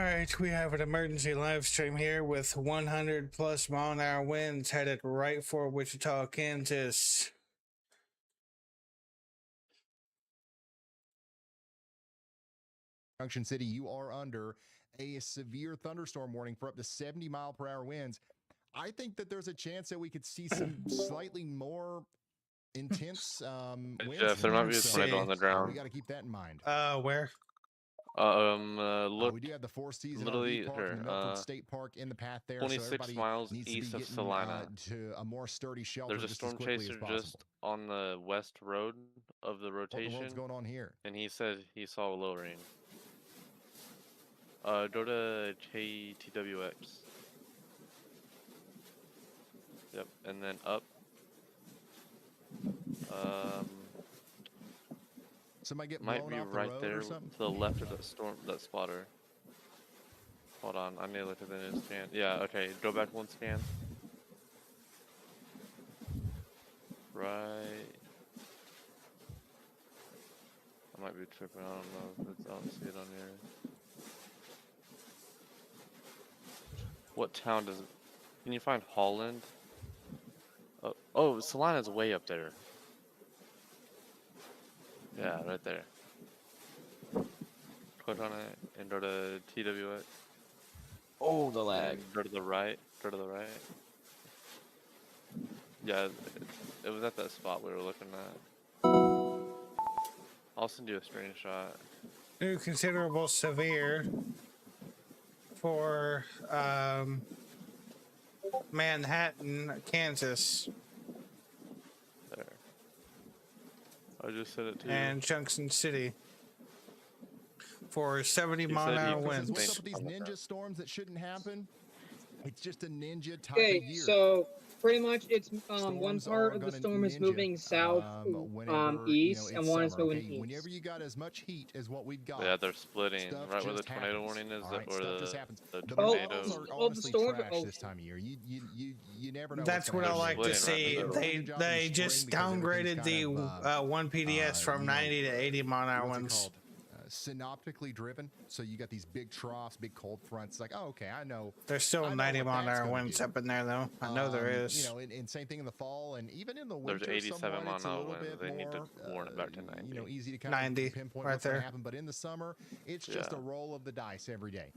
right, we have an emergency live stream here with 100 plus mile an hour winds headed right for Wichita, Kansas. Junction City, you are under a severe thunderstorm warning for up to 70-mile-per-hour winds. I think that there's a chance that we could see some slightly more intense winds. Jeff, there might be a See. tornado on the ground. We got to keep that in mind. Where? Look, we do have the Four Seasons literally RV Park here, and the Milford State Park in the path there. 26 miles needs east to be of getting, Salina. To a more sturdy shelter. There's a storm chaser just on the west road of the rotation. What's going on here? And he said he saw a little rain. Go to KTWX. Yep, and then up. Somebody get might blown be off the right road there or something? to the left of that storm, that spotter. Hold on, I need to look at the new scan. Yeah, okay, go back one scan. Right. I might be tripping, I don't know if it's, I don't see it on here. What town does it? Can you find Holland? Oh, Salina's way up there. Yeah, right there. Click on it and go to TWX. Oh, the lag. Go to the right. Go to the right. Yeah, it was at that spot we were looking at. I'll send you a screenshot. New considerable severe for Manhattan, Kansas. There. I just sent it to and you. Junction City for 70 He mile said an he hour put his winds. What's up with these ninja storms that shouldn't happen? It's just a ninja type Okay, of year. so pretty much it's one Storms part are of the gonna storm is ninja, moving south whenever, east, and it's one is summer, moving okay? east. Whenever you got as much heat as what we've got, Yeah, they're splitting. stuff Right where the just tornado happens, warning is, all right? or Stuff the just happens. The tornado. models are the honestly storm- trash oh. this time of year. You never know. That's what I gonna like happen. to see. Splitting right now. They just downgraded the 1 PDS from 90 to 80 mile an hour what's it winds. called? Synoptically driven, so you got these big troughs, big cold fronts. Like, oh, okay, I know. There's still I know 90 what mile an that's hour gonna winds do. up in there, though. I know there is. You know, and same thing in the fall, and even in the winter. There's 87 somewhat, mile it's a an hour little winds. bit They need to more, warn it back to 90. You know, easy to kind 90, of pinpoint right what's going there. to happen. But in the summer, it's just a roll of the dice every day.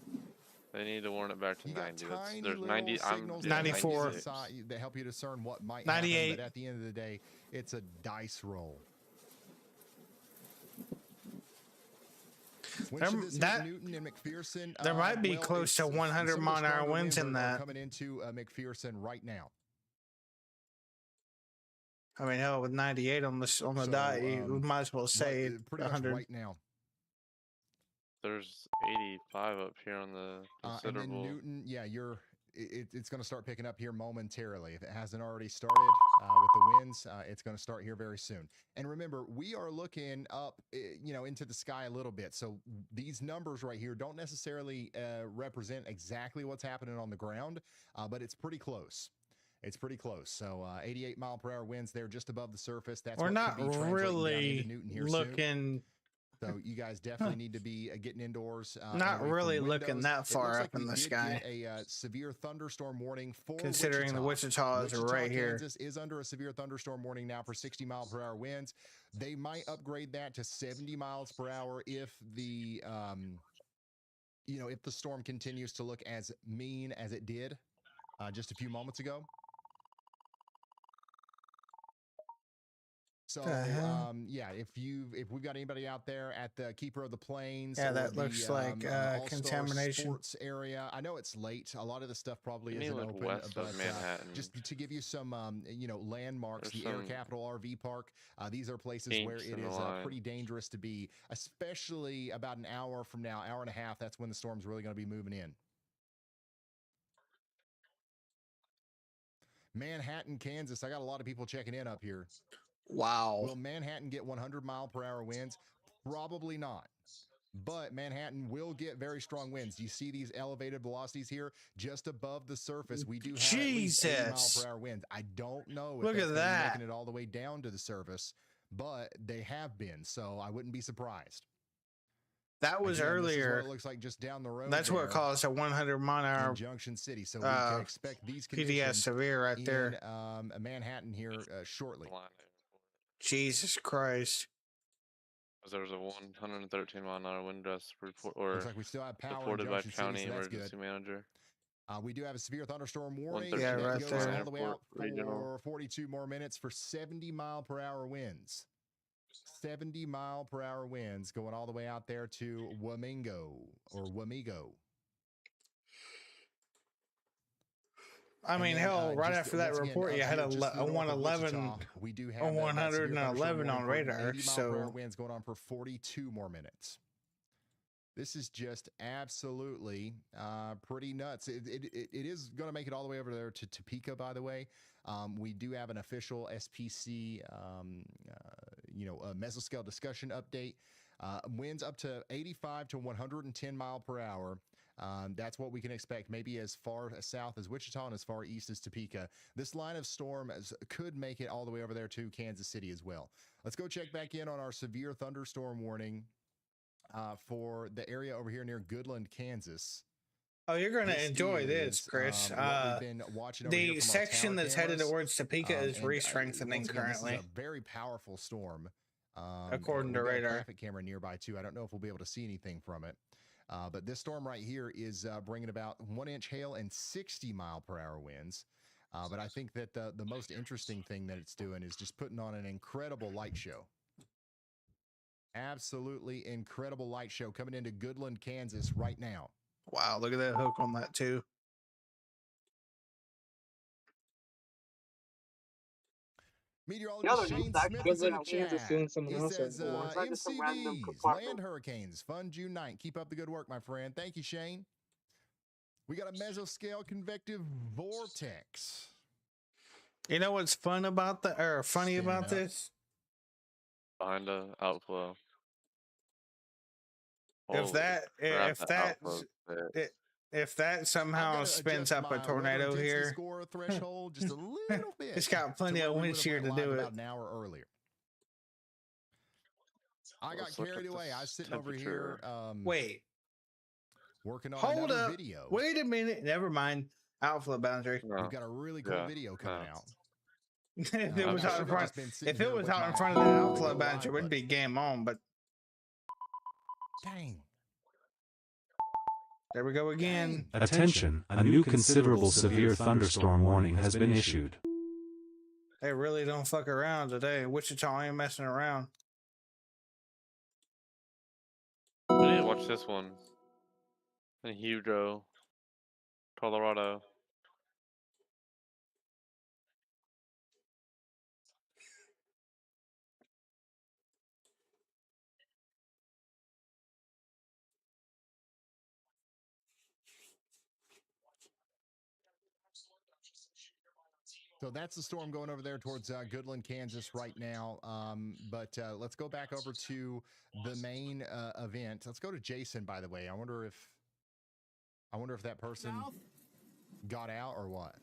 They need to warn it back to You got 90. tiny There's little 90. signals Yeah, 94. 96. that help you discern what might 98. happen. But at the end of the day, it's a dice roll. When should this hit Newton and McPherson? There might be well, close to it's- 100 some of the mile an hour stronger winds in are that. coming into McPherson right now. I mean, hell, with 98 on the So, dot, you might as well say pretty much 100. right now. There's 85 up here on the And considerable. then Newton, yeah, it's going to start picking up here momentarily. If it hasn't already started with the winds, it's going to start here very soon. And remember, we are looking up, into the sky a little bit. So these numbers right here don't necessarily represent exactly what's happening on the ground, but it's pretty close. It's pretty close. So 88 mile per hour winds there just above the surface. That's We're what not could be translating down into really Newton here looking. soon. So you guys definitely need to be getting indoors. Not away from really looking windows. that It far looks up like in we the did sky. get a severe thunderstorm warning for Considering the Wichita is right here. Kansas is under a severe thunderstorm warning now for 60 mile per hour winds. They might upgrade that to 70 miles per hour if the if the storm continues to look as mean as it did just a few moments ago. So yeah, if we've got anybody out there at the Keeper of the Plains, Yeah, or that looks like All-Star contamination. Sports area. I know it's late. A lot of the stuff probably You isn't look open, west but of Manhattan. just to give you some landmarks, There's the Air some Capital RV Park. These are places where kinks it in the is line. pretty dangerous to be, especially about an hour from now, hour and a half. That's when the storm's really going to be moving in. Manhattan, Kansas. I got a lot of people checking in up here. Wow. Will Manhattan get 100 mile per hour winds? Probably not. But Manhattan will get very strong winds. You see these elevated velocities here just above the surface. We do have at least 80 mile per hour winds. I don't know if Look that's at gonna be that. making it all the way down to the surface, but they have been, so I wouldn't be surprised. That was Again, this is what earlier. it looks like just down the road. That's what there caused a 100 mile an in hour Junction City. So we can expect these PDS conditions severe right there. in Manhattan here shortly. Salina. Jesus Christ. There was a 113 mile an hour wind gust report, or Looks like we still have power in reported by Junction county City, so that's good. emergency manager. We do have a severe thunderstorm warning. 113 Yeah, right That there. goes all the way out Regional. for 42 more minutes for 70 mile per hour winds. 70 mile per hour winds going all the way out there to Wamego or Wamego. I mean, hell, right after that report, you had a 111, We do have a that severe 111 thunderstorm on warning for radar. 80 mile per hour So winds going on for 42 more minutes. This is just absolutely pretty nuts. It is going to make it all the way over there to Topeka, by the way. We do have an official SPC, a mesoscale discussion update. Winds up to 85 to 110 mile per hour. That's what we can expect, maybe as far south as Wichita and as far east as Topeka. This line of storm could make it all the way over there to Kansas City as well. Let's go check back in on our severe thunderstorm warning for the area over here near Goodland, Kansas. oh, you're going to This enjoy this, is, Chris. what we've been watching over here The from our section tower that's headed cameras. towards Topeka is And, re-strengthening once again, currently. This is a very powerful storm. According to we've got a radar. traffic camera nearby too. I don't know if we'll be able to see anything from it. But this storm right here is bringing about 1-inch hail and 60 mile per hour winds. But I think that the most interesting thing that it's doing is just putting on an incredible light show. Absolutely incredible light show coming into Goodland, Kansas right now. Wow, look at that hook on that too. Meteorologist Shane Smith is in the Kansas chat. doing something He else says, everyone. Tried just some random MCVs, compartment. land hurricanes, fun June 9th. Keep up the good work, my friend. Thank you, Shane. We got a mesoscale convective vortex. You know what's fun about the or funny Spinning about up. this? Behind the outflow. If Holy that crap, if that that outflow's big. if that I've somehow gotta spins adjust up a my weather tornado intensity here, score threshold just a little bit. it's got plenty to of where we wind would've shear went to live do it. about an hour earlier. I got Let's look carried at away. I was this sitting over here Wait, working on hold another up. video. Wait a minute. Never mind. Outflow boundary. No. We've got a really cool Yeah, video coming no. out. if it I was out in should've front, just been sitting if it here was with out in my front of the phone to outflow go boundary, it live, would be game on. But Dang. there we go again. Attention, a new considerable severe thunderstorm warning has been issued. They really don't fuck around today. Wichita ain't messing around. I need to watch this one. In Hugo, Colorado. So that's the storm going over there towards Goodland, Kansas right now. But let's go back over to the main event. Let's go to Jason, by the way. I wonder if that person got out or what.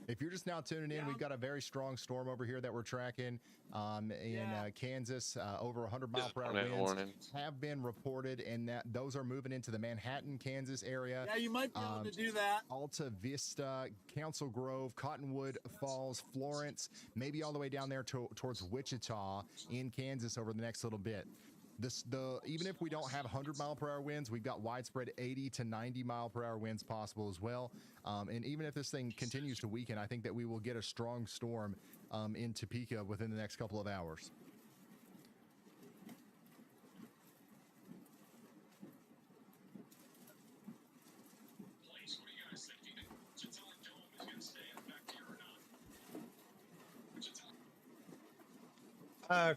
If you're just now tuning in, we've got a very strong storm over here that we're tracking in Kansas. Over 100 mile per hour Tornado winds warning. have been reported, and that those are moving into the Manhattan, Kansas area. Yeah, you might be able to do that. Alta Vista, Council Grove, Cottonwood Falls, Florence, maybe all the way down there towards Wichita in Kansas over the next little bit. Even if we don't have 100 mile per hour winds, we've got widespread 80 to 90 mile per hour winds possible as well. And even if this thing continues to weaken, I think that we will get a strong storm in Topeka within the next couple of hours.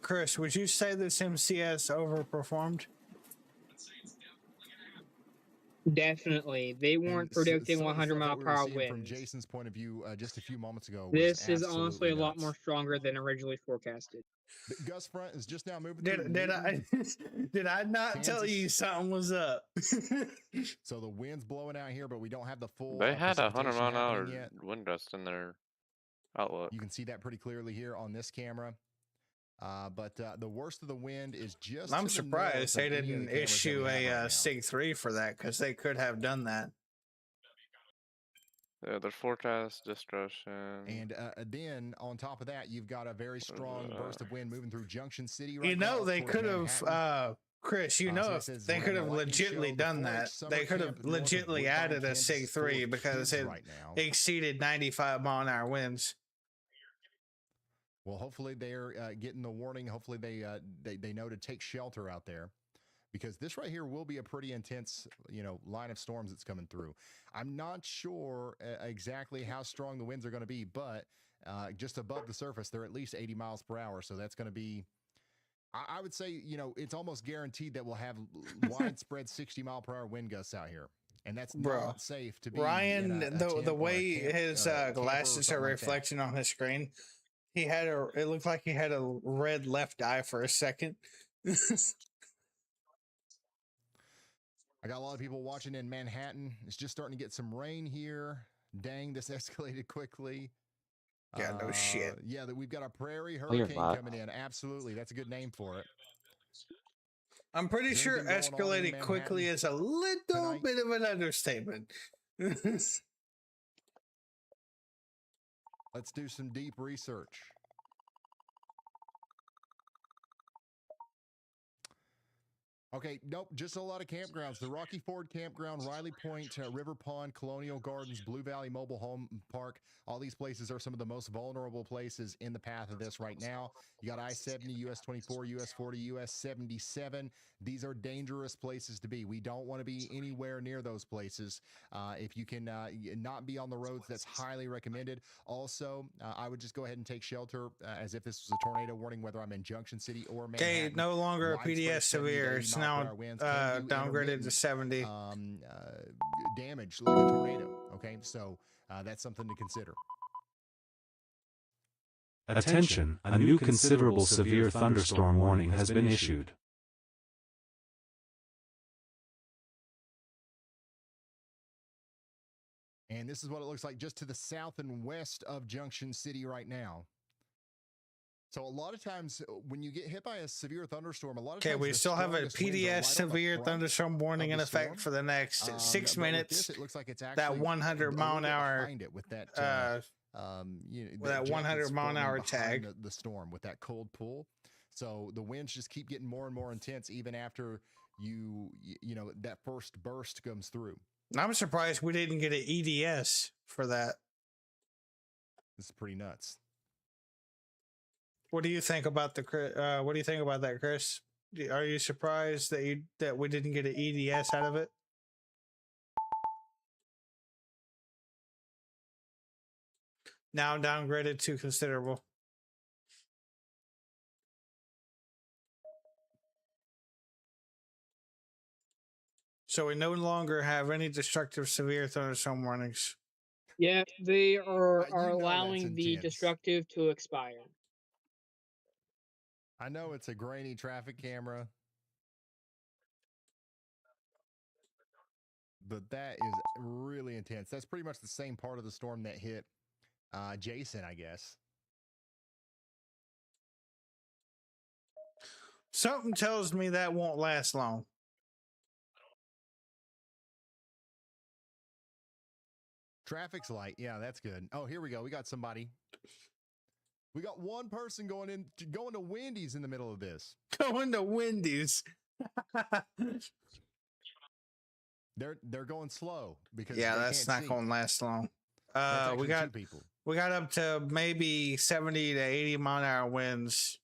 Chris, would you say this MCS overperformed? Definitely. They weren't And predicting some of the 100 stuff mile that we per were hour seeing from winds. Jason's point of view just a few moments ago. Was This is honestly absolutely a lot nuts. more stronger than originally forecasted. The gust front is just now moving. Did through I Newton, did I not tell you Kansas. something was up? So the wind's blowing out here, but we don't have the full. They had a 100 precipitation mile an hour happening yet. wind gust in their outlook. You can see that pretty clearly here on this camera. But the worst of the wind is just. I'm to the north surprised of they any of the didn't cameras that issue we have a right now. SIG 3 for that, because they could have done that. Yeah, their forecast destruction. And then on top of that, you've got a very strong burst of wind moving through Junction City right You now. know, they towards could have, Manhattan. Chris, you So know, it if says they we're could in have the lightning show, legitly the done 4-H that. summer They could have camp north of legitly Woodbine, added a Kansas SIG is full 3 of because kids it right now. exceeded 95-mile-an-hour winds. Well, hopefully they're getting the warning. Hopefully they know to take shelter out there, because this right here will be a pretty intense, line of storms that's coming through. I'm not sure exactly how strong the winds are going to be, but just above the surface, they're at least 80 miles per hour. So that's going to be, I would say, it's almost guaranteed that we'll have widespread 60-mile-per-hour wind gusts out here. And that's not safe to be. Ryan, in a the tent or a way camp, his camper or glasses are something like that. reflecting on his screen, it looked like he had a red left eye for a second. I got a lot of people watching in Manhattan. It's just starting to get some rain here. Dang, this escalated quickly. Yeah, no shit. Yeah, we've got a prairie you're hurricane right. coming in. Absolutely. That's a good name for it. I'm pretty Is sure anything going on in escalated quickly Manhattan is a little tonight? bit of an understatement. Let's do some deep research. Okay, nope, just a lot of campgrounds. The Rocky Ford Campground, Riley Point, River Pond, Colonial Gardens, Blue Valley Mobile Home Park. All these places are some of the most vulnerable places in the path of this right now. You got I-70, US 24, US 40, US 77. These are dangerous places to be. We don't want to be anywhere near those places. If you can not be on the roads, that's highly recommended. Also, I would just go ahead and take shelter as if this was a tornado warning, whether I'm in Junction City or Manhattan. Okay, no longer a Widespread PDS 70 to severe. 80 It's mile per now hour winds can do downgraded to intermittent, 70. damage like a tornado. Okay, so that's something to consider. Attention, a new considerable severe thunderstorm warning has been issued. And this is what it looks like just to the south and west of Junction City right now. So a lot of times when you get hit by a severe thunderstorm, a lot of Okay, times we the still have a strongest winds are PDS right on the severe front thunderstorm warning of in the effect storm. for the next 6 But with minutes. this, it looks like it's That actually 100 a mile little an bit hour, behind it with that with that 100 mile an hour tag. the storm with that cold pull. So the winds just keep getting more and more intense even after that first burst comes through. I'm surprised we didn't get an EDS for that. This is pretty nuts. What do you think about what do you think about that, Chris? Are you surprised that we didn't get an EDS out of it? Now downgraded to considerable. So we no longer have any destructive severe thunderstorm warnings. Yeah, they are You know that's allowing the intense. destructive to expire. I know it's a grainy traffic camera, but that is really intense. That's pretty much the same part of the storm that hit Jason, I guess. Something tells me that won't last long. Traffic's light. Yeah, that's good. Oh, here we go. We got somebody. We got one person going to Wendy's in the middle of this. Going to Wendy's. They're going slow because Yeah, they that's can't not see. going to last long. That's We actually got two people. we got up to maybe 70 to 80 mile an hour winds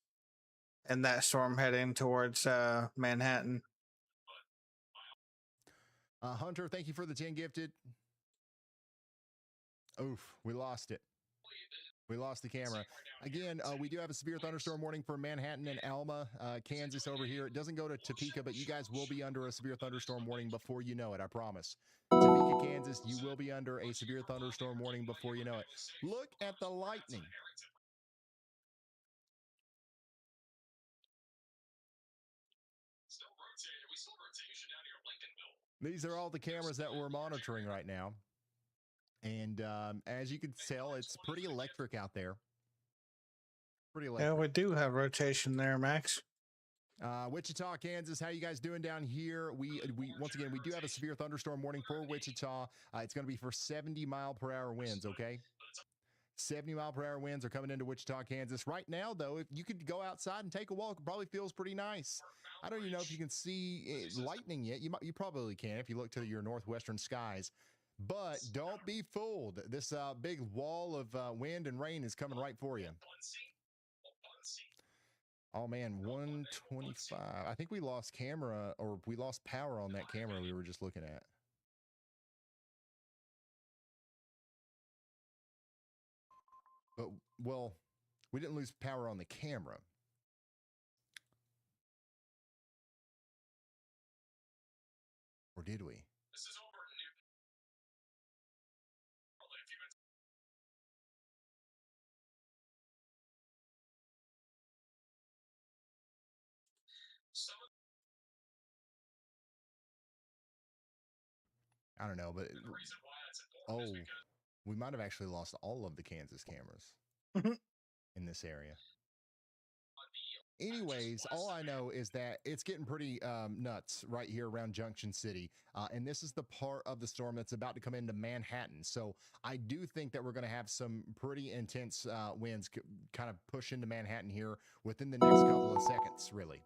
in that storm heading towards Manhattan. Hunter, thank you for the 10 gifted. Oof, we lost it. We lost the camera. Again, we do have a severe thunderstorm warning for Manhattan and Alma, Kansas over here. It doesn't go to Topeka, but you guys will be under a severe thunderstorm warning before you know it, I promise. Topeka, Kansas, you will be under a severe thunderstorm warning before you know it. Look at the lightning. These are all the cameras that we're monitoring right now. And as you can tell, it's pretty electric out there. Pretty Yeah, electric. we do have rotation there, Max. Wichita, Kansas. How you guys doing down here? We once again we do have a severe thunderstorm warning for Wichita. It's going to be for 70-mile-per-hour winds. Okay, 70-mile-per-hour winds are coming into Wichita, Kansas. Right now, though, if you could go outside and take a walk, it probably feels pretty nice. I don't even know if you can see lightning yet. You probably can if you look to your northwestern skies. But don't be fooled. This big wall of wind and rain is coming right for you. Oh man, 125. I think we lost camera, or we lost power on that camera we were just looking at. But, well, we didn't lose power on the camera. Or did we? I don't know, but oh, we might have actually lost all of the Kansas cameras in this area. Anyways, all I know is that it's getting pretty nuts right here around Junction City. And this is the part of the storm that's about to come into Manhattan. So I do think that we're going to have some pretty intense winds kind of push into Manhattan here within the next couple of seconds, really.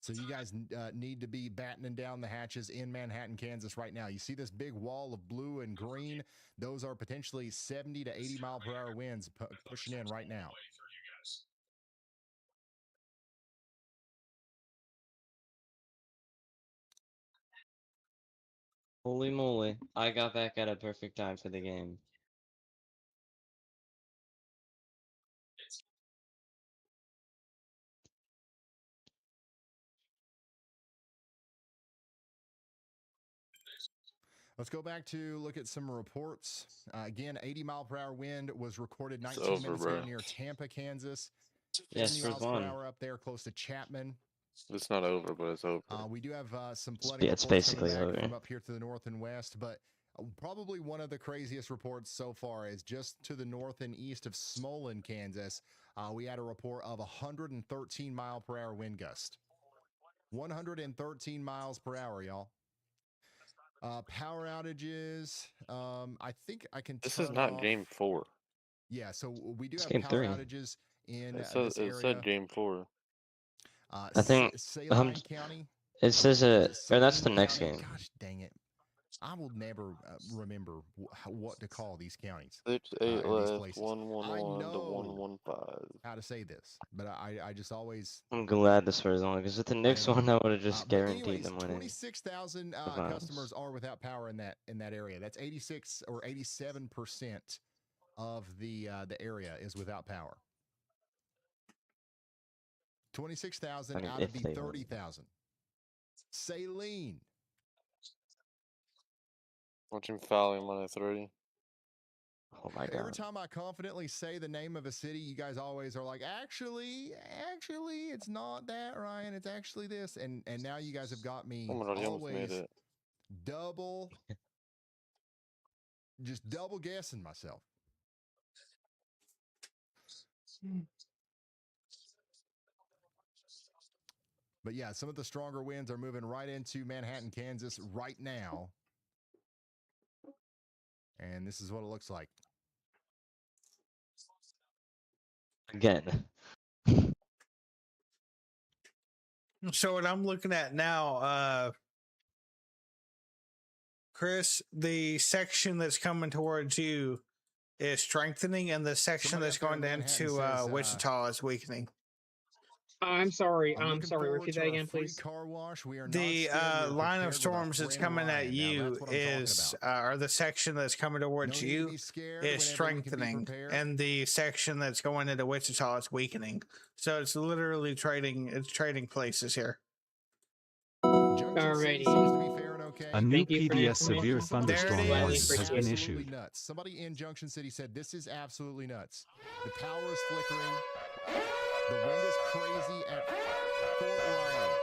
So you guys need to be battening down the hatches in Manhattan, Kansas right now. You see this big wall of blue and green? Those are potentially 70 to 80 mile per hour winds pushing in right now. Holy moly. I got back at a perfect time for the game. Let's go back to look at some reports. Again, 80 mile per hour wind was recorded 19 over, minutes ago bro. near Tampa, Kansas. Yes, 70 for miles per one. hour up there close to Chapman. It's not over, but it's over. We do have some flooding Yeah, it's reports coming basically back over. from up here to the north and west, but probably one of the craziest reports so far is just to the north and east of Smolin, Kansas. We had a report of 113 mile per hour wind gust. 113 miles per hour, y'all. Power outages. I think I can. This turn is not off... game 4. Yeah, so we do It's have game power 3. outages in It said, this area. game 4. I think, Saline County. It says Is or that's the Saline next County? game. Gosh dang it! I will never remember what to call these counties. 6, in 8 these left, places. 111 to know 115. how to say this, but I just always. I'm glad this was on, because with the next one, I would have just But guaranteed anyways, them winning. 26,000 Miles. customers are without power in that area. That's 86 or 87% of the area is without power. 26,000 I mean, out of if the they win. 30,000. Saline. Watching fouling minus 3. Oh my Every god. time I confidently say the name of a city, you guys always are like, actually, it's not that, Ryan. It's actually this. And now you guys have got me Oh my god, he almost made always it. just double guessing myself. But yeah, some of the stronger winds are moving right into Manhattan, Kansas right now. And this is what it looks like. Again. So what I'm looking at now, Chris, the section that's coming towards you is strengthening, and the section Somebody that's up there going in Manhattan into says, Wichita is weakening. I'm sorry. I'm looking forward Repeat to that our again, free please. car wash. We are The not scared. We're line prepared of with a storms that's friend coming at Ryan. Now, you that's what I'm talking is, about. or the section that's coming No towards need to you be scared is whenever we can be strengthening, prepared. and the section that's going into Wichita is weakening. So it's literally trading places here. Junction City Alrighty. seems to be faring okay. A new Thank you for the PDS severe information. thunderstorm There it warning is. has Gladly been appreciate it. issued. Absolutely nuts. Somebody in Junction City said this is absolutely nuts. The power is flickering. The wind is crazy at Fort Riley.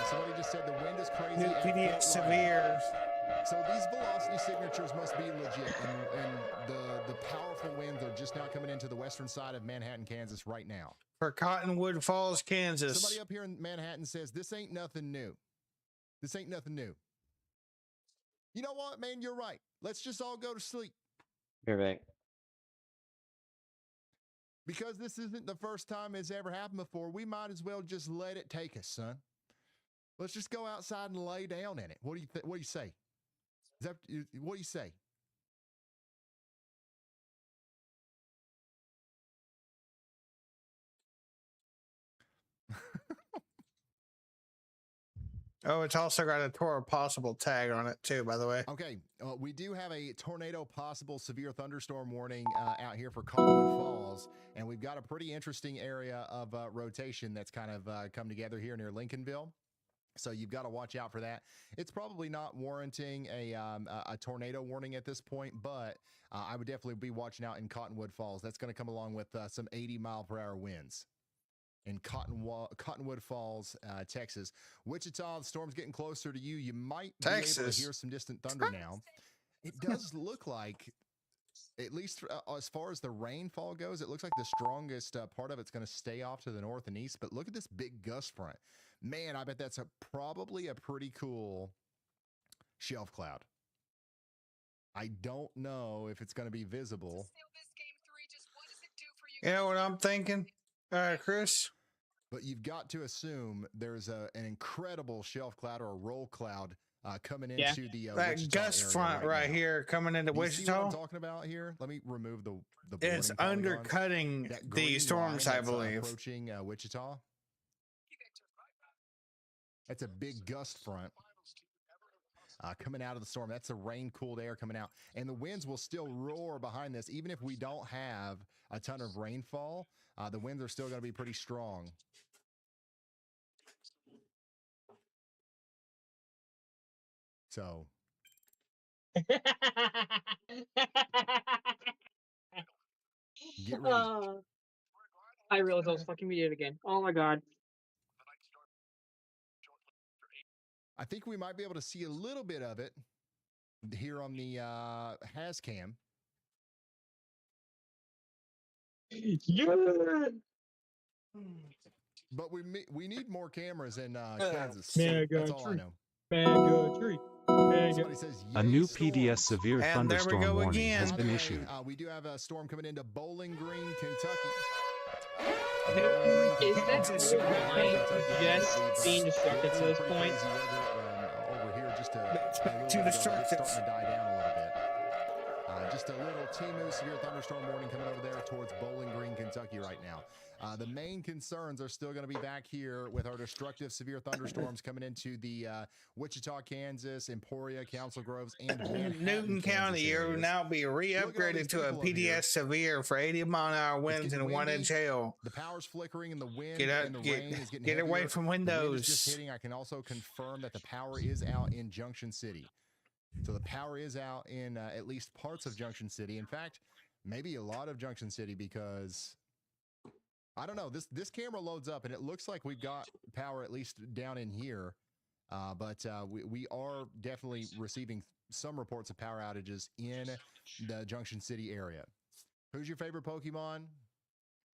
Somebody just said the wind is crazy New at PDX Fort Riley. severe So these velocity signatures must be legit, and the powerful winds are just now coming into the western side of Manhattan, Kansas right now. For Cottonwood Falls, Kansas. Somebody up here in Manhattan says, this ain't nothing new. This ain't nothing new. You know what, man? You're right. Let's just all go to sleep. You're right. Because this isn't the first time it's ever happened before, we might as well just let it take us, son. Let's just go outside and lay down in it. What do you say? What do you say? Oh, it's also got a Torah possible tag on it too, by the way. Okay, we do have a tornado possible severe thunderstorm warning out here for Cottonwood Falls, and we've got a pretty interesting area of rotation that's kind of come together here near Lincolnville. So you've got to watch out for that. It's probably not warranting a tornado warning at this point, but I would definitely be watching out in Cottonwood Falls. That's going to come along with some 80-mile-per-hour winds in Cottonwood Falls, Texas. Wichita, the storm's getting closer to you. You might be able to hear some distant thunder now. It does look like, at least as far as the rainfall goes, it looks like the strongest part of it's going to stay off to the north and east. But look at this big gust front. Man, I bet that's probably a pretty cool shelf cloud. I don't know if it's going to be visible. You know what I'm thinking, Chris? But you've got to assume there's an incredible shelf cloud or a roll cloud coming into the that Wichita gust area front right now. here coming into Do you see what Wichita. I'm talking about here? Let me remove the It's boarding polygons. undercutting That the green storms, line I that's, believe. approaching Wichita. That's a big gust front coming out of the storm. That's the rain-cooled air coming out. And the winds will still roar behind this. Even if we don't have a ton of rainfall, the winds are still going to be pretty strong. So get ready. I realized I was fucking muted again. Oh my god. I think we might be able to see a little bit of it here on the Hascam. Yeah. But we need more cameras in Kansas. Mega That's all I tree. know. Mega tree. Mega. Somebody says, A "Yay, new storm." PDS severe And there we thunderstorm go warning again. has By been the way, issued. we do have a storm coming into Bowling Green, Kentucky. Is that whole line just being destructive to this point? Over here, just It's a little too bit ago, it's destructive. starting to die down a little bit. Just a little Timu severe thunderstorm warning coming over there towards Bowling Green, Kentucky right now. The main concerns are still going to be back here with our destructive severe thunderstorms coming into the Wichita, Kansas, Emporia, Council Groves, and Manhattan, Newton Kansas County will areas. now be these re-upgraded to a people over here. PDS severe for 80-mile-an-hour winds getting and 1 windy. inch hail. The power's flickering and the wind Get out- and the get- rain is getting get away heavier. from The wind is windows. just hitting. I can also confirm that the power is out in Junction City. So the power is out in at least parts of Junction City. In fact, maybe a lot of Junction City, because I don't know. This camera loads up and it looks like we've got power at least down in here. But we are definitely receiving some reports of power outages in the Junction City area. Who's your favorite Pokemon?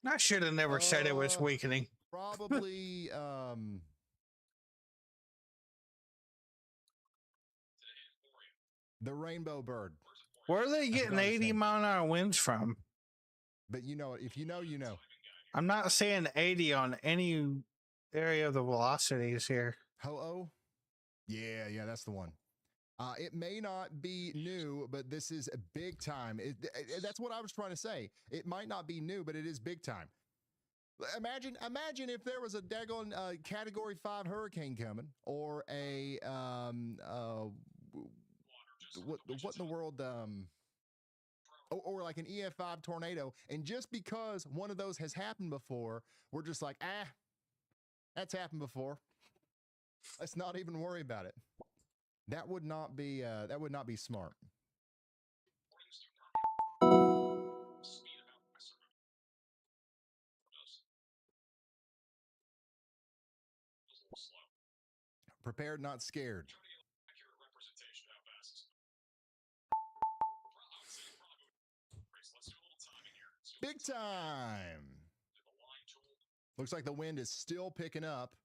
I should have never said it was weakening. Probably the Rainbow Bird. Where are they getting forgot his name. 80-mile-an-hour winds from? But you know, if you know, you know. I'm not saying 80 on any area of the velocities here. Ho-Oh? Yeah, that's the one. It may not be new, but this is a big time. That's what I was trying to say. It might not be new, but it is big time. Imagine if there was a daggone Category 5 hurricane coming, or a what in the world, or like an EF5 tornado, and just because one of those has happened before, we're just like, that's happened before. Let's not even worry about it. That would not be smart. Prepared, not scared. Big time. Looks like the wind is still picking up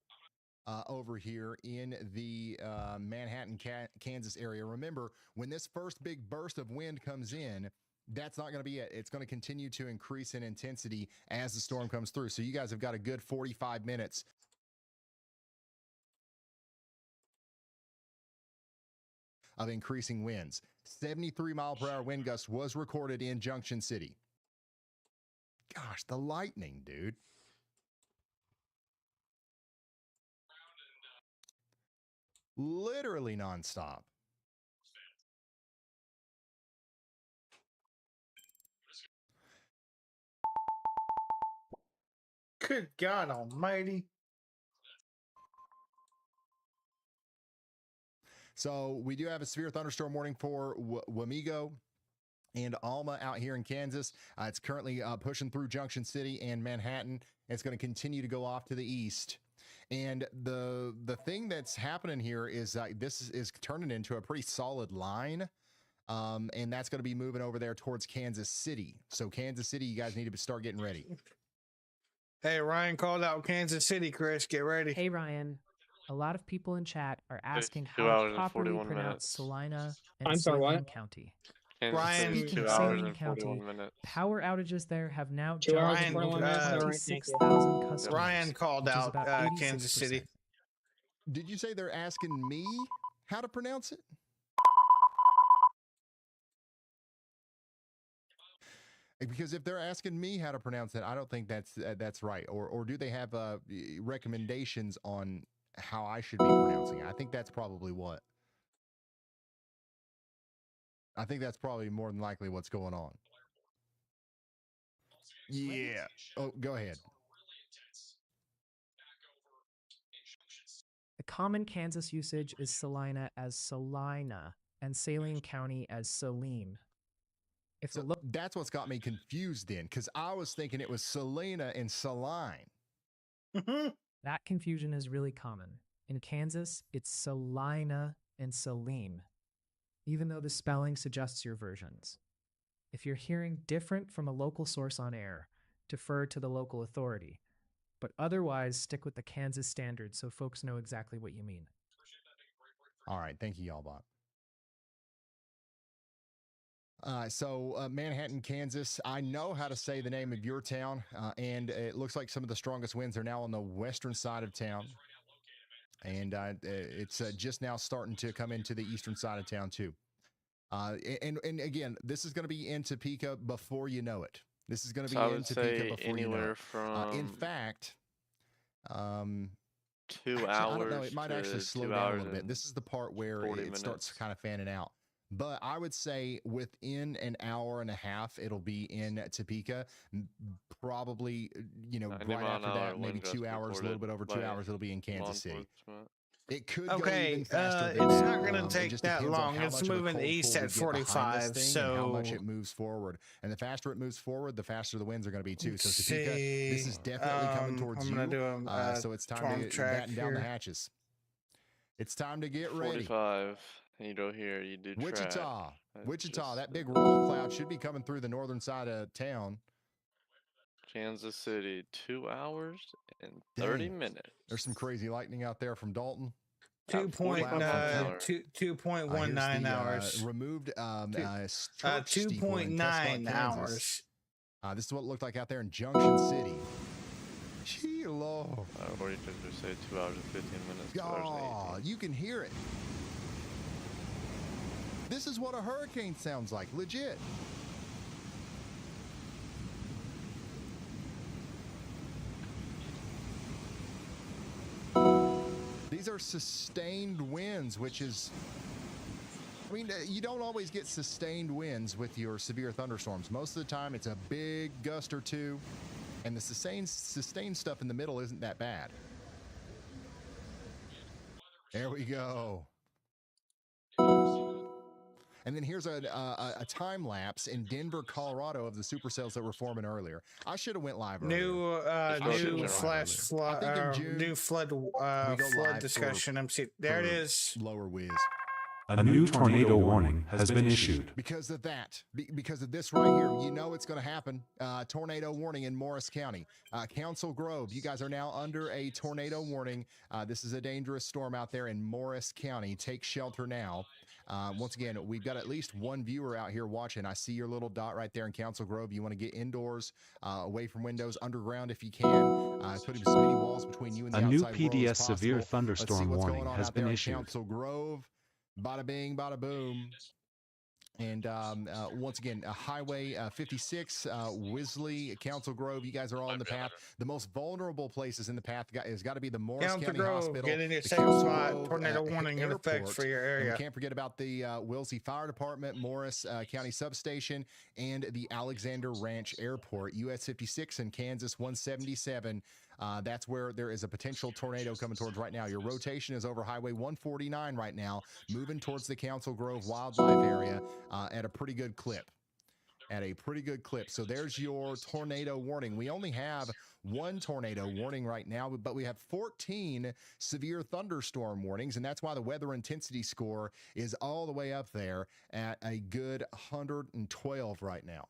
over here in the Manhattan, Kansas area. Remember, when this first big burst of wind comes in, that's not going to be it. It's going to continue to increase in intensity as the storm comes through. So you guys have got a good 45 minutes of increasing winds. 73-mile-per-hour wind gust was recorded in Junction City. Gosh, the lightning, dude. Literally nonstop. Good God Almighty. So we do have a severe thunderstorm warning for Wamego and Alma out here in Kansas. It's currently pushing through Junction City and Manhattan. It's going to continue to go off to the east. And the thing that's happening here is this is turning into a pretty solid line. And that's going to be moving over there towards Kansas City. So Kansas City, you guys need to start getting ready. Hey, Ryan called out Kansas City, Chris. Get ready. Hey Ryan, a lot of people in chat are asking 2 how hours to and properly 41 pronounce minutes. Salina and I'm sorry, what? Saline County. Kansas Ryan, City's 2 Speaking of hours Saline and County, 41 minutes. Power outages there have now 2 hours and jumped 41 to minutes, all right, thank you. 26,000 customers. Ryan called which is out about Kansas 86%. City. Did you say they're asking me how to pronounce it? Because if they're asking me how to pronounce it, I don't think that's right. Or do they have recommendations on how I should be pronouncing it? I think that's probably what. I think that's probably more than likely what's going on. Yeah. Oh, go ahead. The common Kansas usage is Salina as Salina and Saline County as Saline. If So the look that's what's got me confused then, because I was thinking it was Selena and Saline. that confusion is really common. In Kansas, it's Salina and Saline, even though the spelling suggests your versions. If you're hearing different from a local source on air, defer to the local authority, but otherwise stick with the Kansas standard so folks know exactly what you mean. All right. Thank you, y'all, Bob. So Manhattan, Kansas, I know how to say the name of your town, and it looks like some of the strongest winds are now on the western side of town. And it's just now starting to come into the eastern side of town, too. And again, this is going to be in Topeka before you know it. This is going to So be I in would Topeka say before you know anywhere it. from In fact, 2 actually, hours. I don't know. It might to actually slow 2 down a hours little bit. and This is the part where 40 it starts minutes. kind of fanning out. But I would say within an hour and a half, it'll be in Topeka. Probably, 90 right mile after an hour that, maybe wind gust 2 hours, a little bit over 2 by hours, it'll be in law Kansas City. enforcement. It could go Okay, even faster it's than that. not going to It take just that depends on long. how It's much of a moving cold east pull we at get behind this 45, thing and how much so it moves forward. And the faster it moves forward, the faster the winds are going to be too. So Topeka, this is definitely coming towards I'm you. gonna do a So it's time storm to track batten down the here. hatches. It's time to get ready. 45. And you go here, you do track. Wichita, That's Wichita, just, that big roll cloud should be coming through the northern side of town. Kansas City, 2 hours and 30 Dang. minutes. There's some crazy lightning out there from Dalton. At 45 miles an hour. 2.19 Here's the, hours. removed church 2.9 steeple in Prescott, Kansas. hours. This is what it looked like out there in Junction City. Gee, Lord. Or you could just say 2 hours and 15 minutes. 2 hours and Oh, 18. you can hear it. This is what a hurricane sounds like, legit. These are sustained winds, which is, I mean, you don't always get sustained winds with your severe thunderstorms. Most of the time, it's a big gust or two, and the sustained stuff in the middle isn't that bad. There we go. And then here's a time lapse in Denver, Colorado of the supercells that were forming earlier. I should have went live earlier. New flash I think in flood June, new flood we go flood live discussion. There it for is. Lower whiz. A new tornado warning has been issued. Because of that, because of this right here, you know it's going to happen. Tornado warning in Morris County. Council Grove, you guys are now under a tornado warning. This is a dangerous storm out there in Morris County. Take shelter now. Once again, we've got at least one viewer out here watching. I see your little dot right there in Council Grove. You want to get indoors, away from windows, underground if you can. Put as many walls between you and the A new outside world as PDS possible. severe Let's see thunderstorm what's warning going on has out there been in issued. Council Grove. Bada bing, bada boom. And once again, Highway 56, Wisley, Council Grove, you guys are all in the path. The most vulnerable places in the path has got to be the Morris Council County Grove, Hospital. get in your the safe Council spot. Grove, Tornado warning in effect Airport. for your And area. we can't forget about the Wilsey Fire Department, Morris County Substation, and the Alexander Ranch Airport. US 56 and Kansas 177. That's where there is a potential tornado coming towards right now. Your rotation is over Highway 149 right now, moving towards the Council Grove wildlife area at a pretty good clip. So there's your tornado warning. We only have one tornado warning right now, but we have 14 severe thunderstorm warnings, and that's why the weather intensity score is all the way up there at a good 112 right now.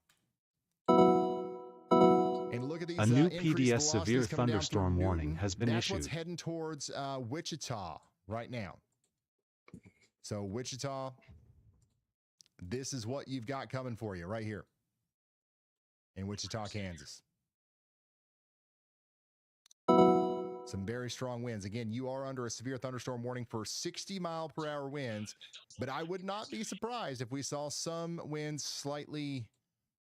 And look at these. A new increased PDS velocities severe coming down through thunderstorm warning Newton. has been That's what's issued. heading towards Wichita right now. So Wichita, this is what you've got coming for you right here in Wichita, Kansas. Some very strong winds. Again, you are under a severe thunderstorm warning for 60-mile-per-hour winds, but I would not be surprised if we saw some winds slightly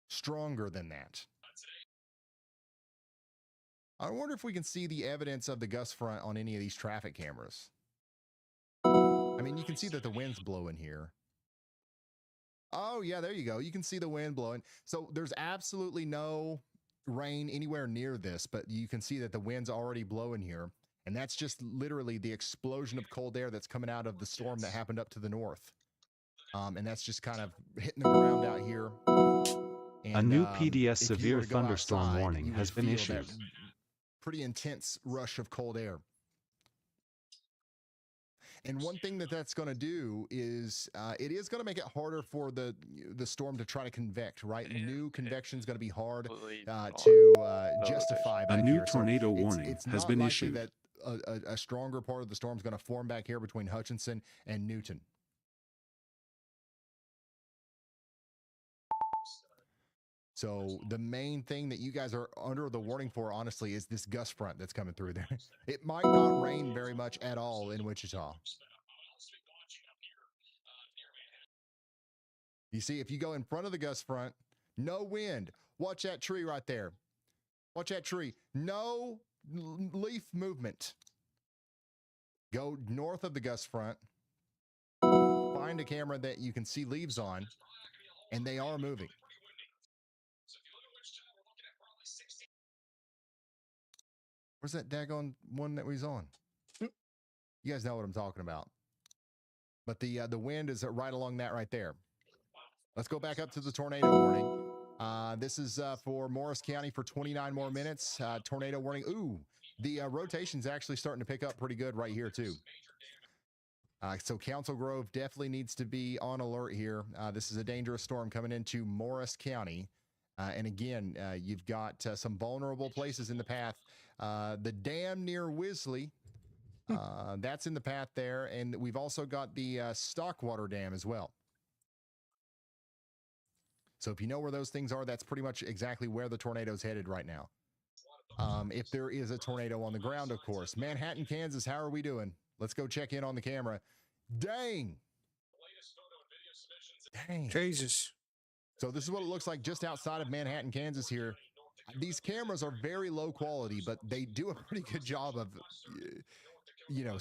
stronger than that. I wonder if we can see the evidence of the gust front on any of these traffic cameras. I mean, you can see that the wind's blowing here. Oh, yeah, there you go. You can see the wind blowing. So there's absolutely no rain anywhere near this, but you can see that the wind's already blowing here. And that's just literally the explosion of cold air that's coming out of the storm that happened up to the north. And that's just kind of hitting the ground out here. And, A new if you PDS were severe to go thunderstorm outside, warning you has would been feel that issued. pretty intense rush of cold air. And one thing that's going to do is it is going to make it harder for the storm to try to convect, right? New convection is going to be hard Completely to no justify rotation. back A new here. So tornado it's warning has not been likely issued. that a stronger part of the storm is going to form back here between Hutchinson and Newton. So the main thing that you guys are under the warning for, honestly, is this gust front that's coming through there. It might not rain very much at all in Wichita. You see, if you go in front of the gust front, no wind. Watch that tree right there. Watch that tree. No leaf movement. Go north of the gust front. Find a camera that you can see leaves on, and they are moving. Where's that daggone one that was on? You guys know what I'm talking about. But the wind is right along that right there. Let's go back up to the tornado warning. This is for Morris County for 29 more minutes. Tornado warning. Ooh, the rotation's actually starting to pick up pretty good right here too. So Council Grove definitely needs to be on alert here. This is a dangerous storm coming into Morris County. And again, you've got some vulnerable places in the path. The dam near Wisley, that's in the path there. And we've also got the Stockwater Dam as well. So if you know where those things are, that's pretty much exactly where the tornado's headed right now. If there is a tornado on the ground, of course. Manhattan, Kansas, how are we doing? Let's go check in on the camera. Dang. Dang. Jesus. So this is what it looks like just outside of Manhattan, Kansas here. These cameras are very low quality, but they do a pretty good job of,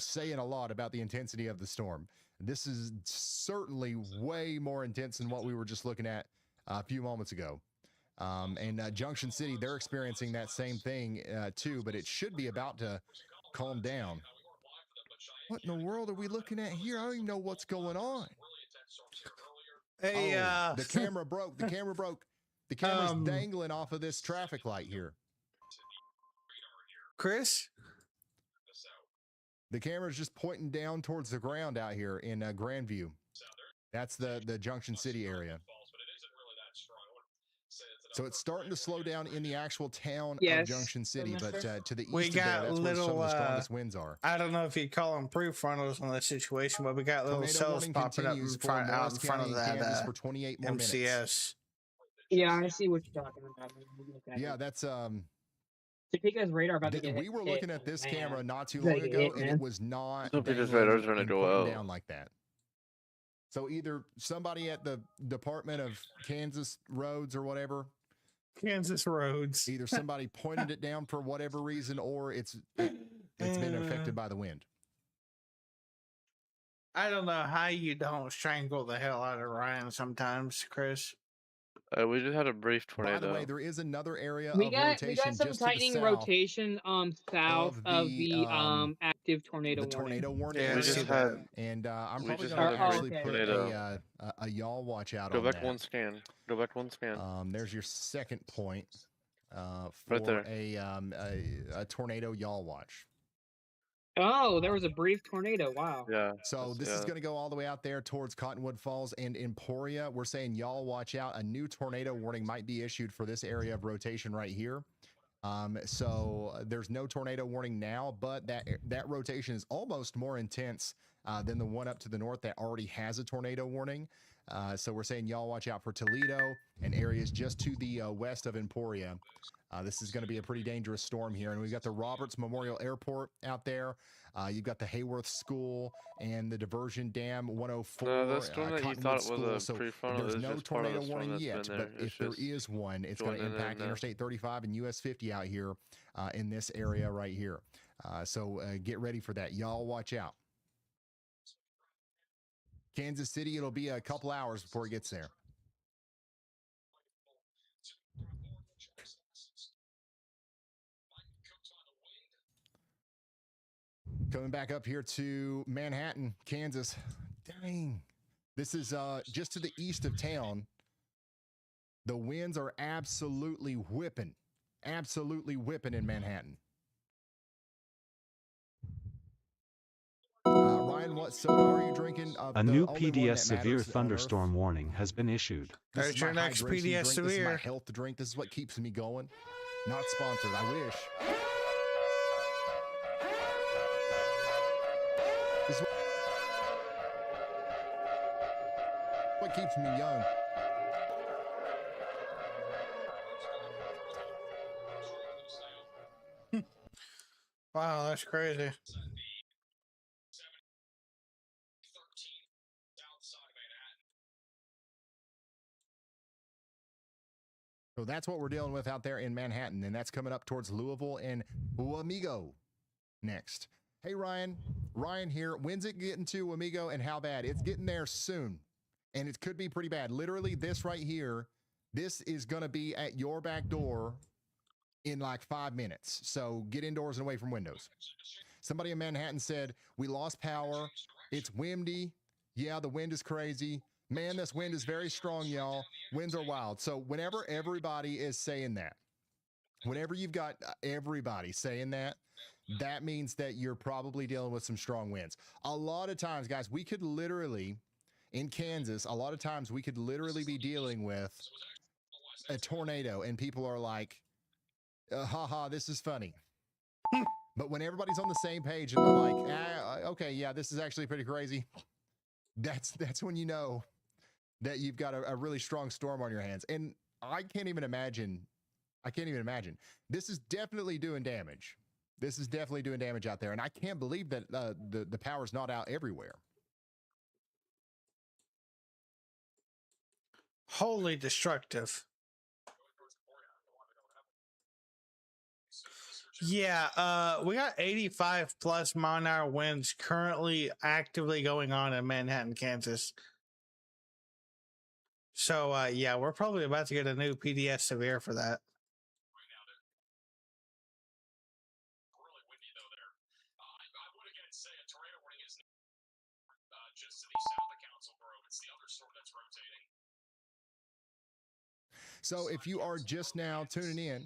saying a lot about the intensity of the storm. This is certainly way more intense than what we were just looking at a few moments ago. And Junction City, they're experiencing that same thing too, but it should be about to calm down. What in the world are we looking at here? I don't even know what's going on. Hey, the camera broke. The camera broke. The camera's dangling off of this traffic light here. Chris? The camera's just pointing down towards the ground out here in Grandview. That's the Junction City area. So it's starting to slow down in the actual town of Yes, Junction City, but Mister. to the east We of there, got that's where some little, of the strongest winds are. I don't know if you'd call them prefrontals on the situation, but we got little Tornado cells warning popping up continues in for front, out in Morris front County of and that Kansas for 28 more minutes. MCS. Yeah, I see what you're talking about. Yeah, that's Topeka's radar about to get we were hit, looking at this man. camera not too It's gonna long get ago, hit, and man. it was not Topeka's dangling radar's gonna and go pointing out. down like that. So either somebody at the Department of Kansas Roads or whatever, Kansas roads. either somebody pointed it down for whatever reason, or it's been affected by the wind. I don't know how you don't strangle the hell out of Ryan sometimes, Chris. We just had a brief tornado. By the way, there is another area We of got rotation some just to the tightening south rotation south of the active tornado the warning. tornado warning Yeah, we I see just area. had. And I'm We probably just going had to a actually brief put tornado. a y'all watch out Go on back that. one scan. Go back one scan. There's your second point for Right there. a tornado y'all watch. Oh, there was a brief tornado. Wow. Yeah. So this is going to go all the way out there towards Cottonwood Falls and Emporia. We're saying y'all watch out. A new tornado warning might be issued for this area of rotation right here. So there's no tornado warning now, but that rotation is almost more intense than the one up to the north that already has a tornado warning. So we're saying y'all watch out for Toledo and areas just to the west of Emporia. This is going to be a pretty dangerous storm here. And we've got the Roberts Memorial Airport out there. You've got the Hayworth School and the Diversion Dam 104. No, that storm that you Cottonwood thought was School. a so prefrontal there's is no just part of tornado the storm warning that's yet, been but there. if there is one, it's going to joining in impact now. Interstate 35 and US 50 out here in this area right here. So get ready for that. Y'all watch out. Kansas City, it'll be a couple hours before it gets there. Coming back up here to Manhattan, Kansas. Dang. This is just to the east of town. The winds are absolutely whipping in Manhattan. Ryan, what soda are you drinking? A The new only one PDS that severe matters on Earth. thunderstorm warning has been issued. This There's is your my next hydration PDS drink. This is my severe. health drink. This is what keeps me going. Not sponsored. I wish. This is what keeps me young. Wow, that's crazy. So that's what we're dealing with out there in Manhattan, and that's coming up towards Louisville and Wamego next. Hey, Ryan. Ryan here. When's it getting to Wamego and how bad? It's getting there soon, and it could be pretty bad. Literally, this right here, this is going to be at your back door in like 5 minutes. So get indoors and away from windows. Somebody in Manhattan said, we lost power. It's windy. Yeah, the wind is crazy. Man, this wind is very strong, y'all. Winds are wild. So whenever everybody is saying that, whenever you've got everybody saying that, that means that you're probably dealing with some strong winds. A lot of times, guys, we could literally, in Kansas, a lot of times we could literally be dealing with a tornado and people are like, haha, this is funny. But when everybody's on the same page and they're like, okay, yeah, this is actually pretty crazy. That's when you know that you've got a really strong storm on your hands. And I can't even imagine. This is definitely doing damage. This is definitely doing damage out there. And I can't believe that the power's not out everywhere. Wholly destructive. Yeah, we got 85 plus mile an hour winds currently actively going on in Manhattan, Kansas. So, yeah, we're probably about to get a new PDS severe for that. So if you are just now tuning in,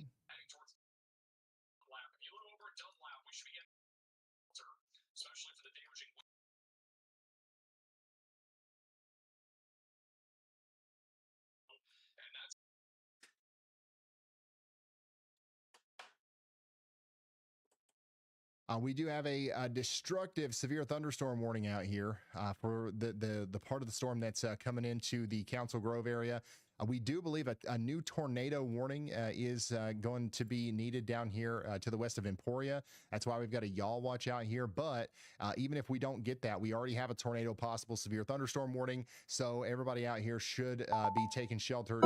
We do have a destructive severe thunderstorm warning out here for the part of the storm that's coming into the Council Grove area. We do believe a new tornado warning is going to be needed down here to the west of Emporia. That's why we've got a y'all watch out here. But even if we don't get that, we already have a tornado possible severe thunderstorm warning. So everybody out here should be taking shelter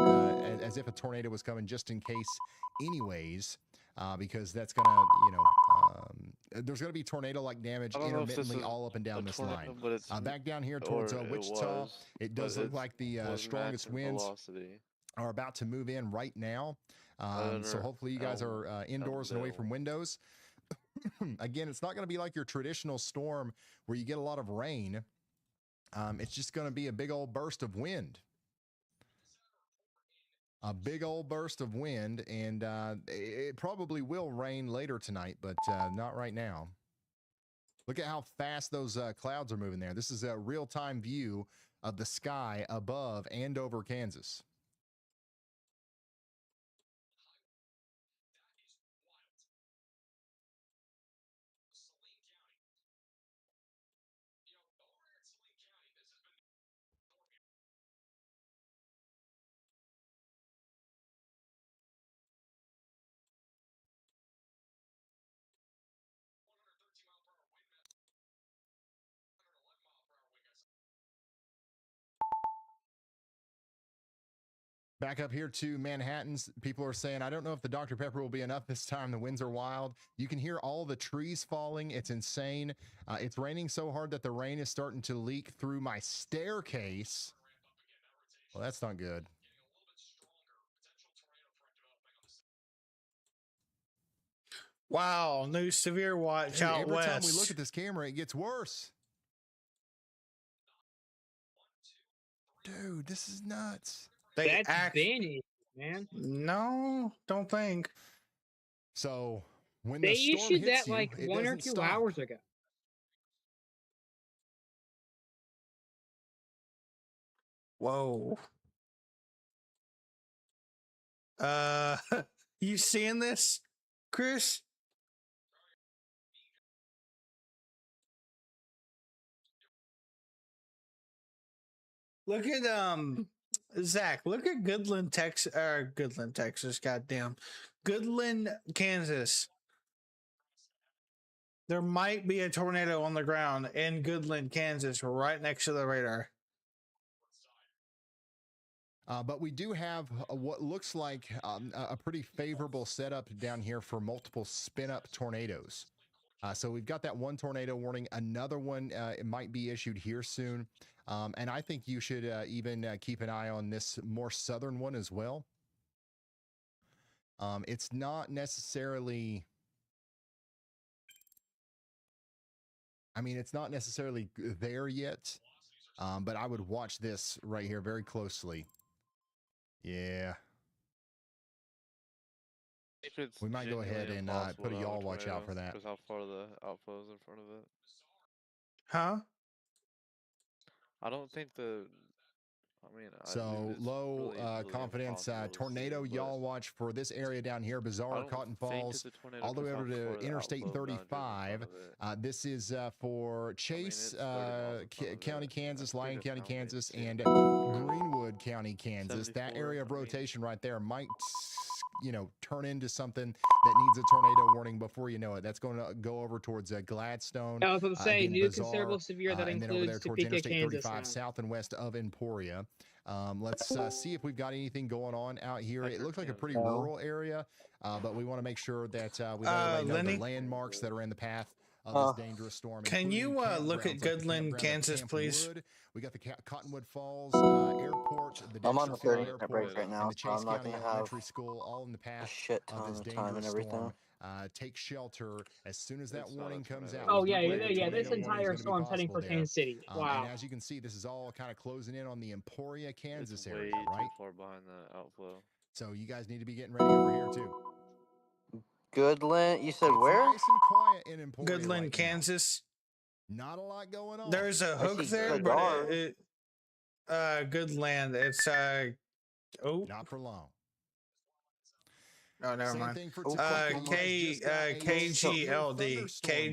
as if a tornado was coming just in case anyways. Because that's gonna, there's gonna be tornado-like damage I don't know if this intermittently is all up and down a this tornado, line. but it's Back down here towards or it Wichita, was, it but does look it's like the was strongest maximum winds velocity. are about to move in right now. So Other hopefully you guys are indoors and away from Elmville. windows. Again, it's not going to be like your traditional storm where you get a lot of rain. It's just going to be a big old burst of wind. A big old burst of wind, and it probably will rain later tonight, but not right now. Look at how fast those clouds are moving there. This is a real-time view of the sky above Andover, Kansas. Back up here to Manhattan's, people are saying, I don't know if the Dr. Pepper will be enough this time. The winds are wild. You can hear all the trees falling. It's insane. It's raining so hard that the rain is starting to leak through my staircase. Well, that's not good. Wow, new severe watch Dude, out every west. time we look at this camera, it gets worse. Dude, this is nuts. They That's Danny, man. No, don't think. So when They the storm issued hits that you, like it 1 or doesn't 2 stop. hours ago. Whoa. You seeing this, Chris? Look at Zach. Look at Goodland, Texas. Goddamn, Goodland, Kansas. There might be a tornado on the ground in Goodland, Kansas, right next to the radar. But we do have what looks like a pretty favorable setup down here for multiple spin-up tornadoes. So we've got that one tornado warning. Another one it might be issued here soon. And I think you should even keep an eye on this more southern one as well. It's not necessarily... I mean, it's not necessarily there yet, but I would watch this right here very closely. Yeah. If it's We might go ahead genuinely and impossible put a to have y'all watch out tornado, for that. Because how far the outflow is in front of it. Huh? I don't think the. I mean, So it's low really confidence impossible to tornado see, but y'all watch for this area down here, I Bizarre, don't Cotton think Falls, it's a tornado all the way 'cause over how far to the Interstate outflow boundary is in front 35. of it. This is for Chase it's 30 miles in front of County, it. Kansas, That's Lyon pretty County, good foundation, Kansas, too. and Greenwood County, Kansas. That 74, area of I mean- rotation right there might, turn into something that needs a tornado warning before you know it. That's going to go over towards Gladstone. I was about to say, again, new Bizarre, considerable severe that and then over there includes towards Topeka, Interstate Kansas 35, now. south and west of Emporia. Let's see if we've got anything going on out here. It looks like a pretty No. rural area, but we want to make sure that we let everybody know Lenny? the landmarks that are in the path of this dangerous storm. Can you, including look at campgrounds like the Goodland, campground of Kansas, Camp please? Wood. We got the Cottonwood Falls Airport, the I'm on Dexter the Field 30-minute break Airport, right now, and the so I'm Chase not County gonna have Elementary School, all in the a path shit of ton this of time dangerous and everything. storm. Take shelter as soon as that It's not a warning comes tornado. out. Oh We do yeah, believe yeah, a yeah. tornado This warning is entire gonna be storm's heading for possible there. Kansas City. Wow. And as you can see, this is all kind of closing in on the Emporia, Kansas It's area, way right? too far behind the outflow. So you guys need to be getting ready over here too. Goodland, you said It's where? nice and quiet in Emporia Goodland, right now. Kansas. Not a lot going on. There's a I hook see there, Goodard. but Goodland. It's Not for long. Oh, never Same mind. thing for Uh, Topeka. You K guys just got a KGLD severe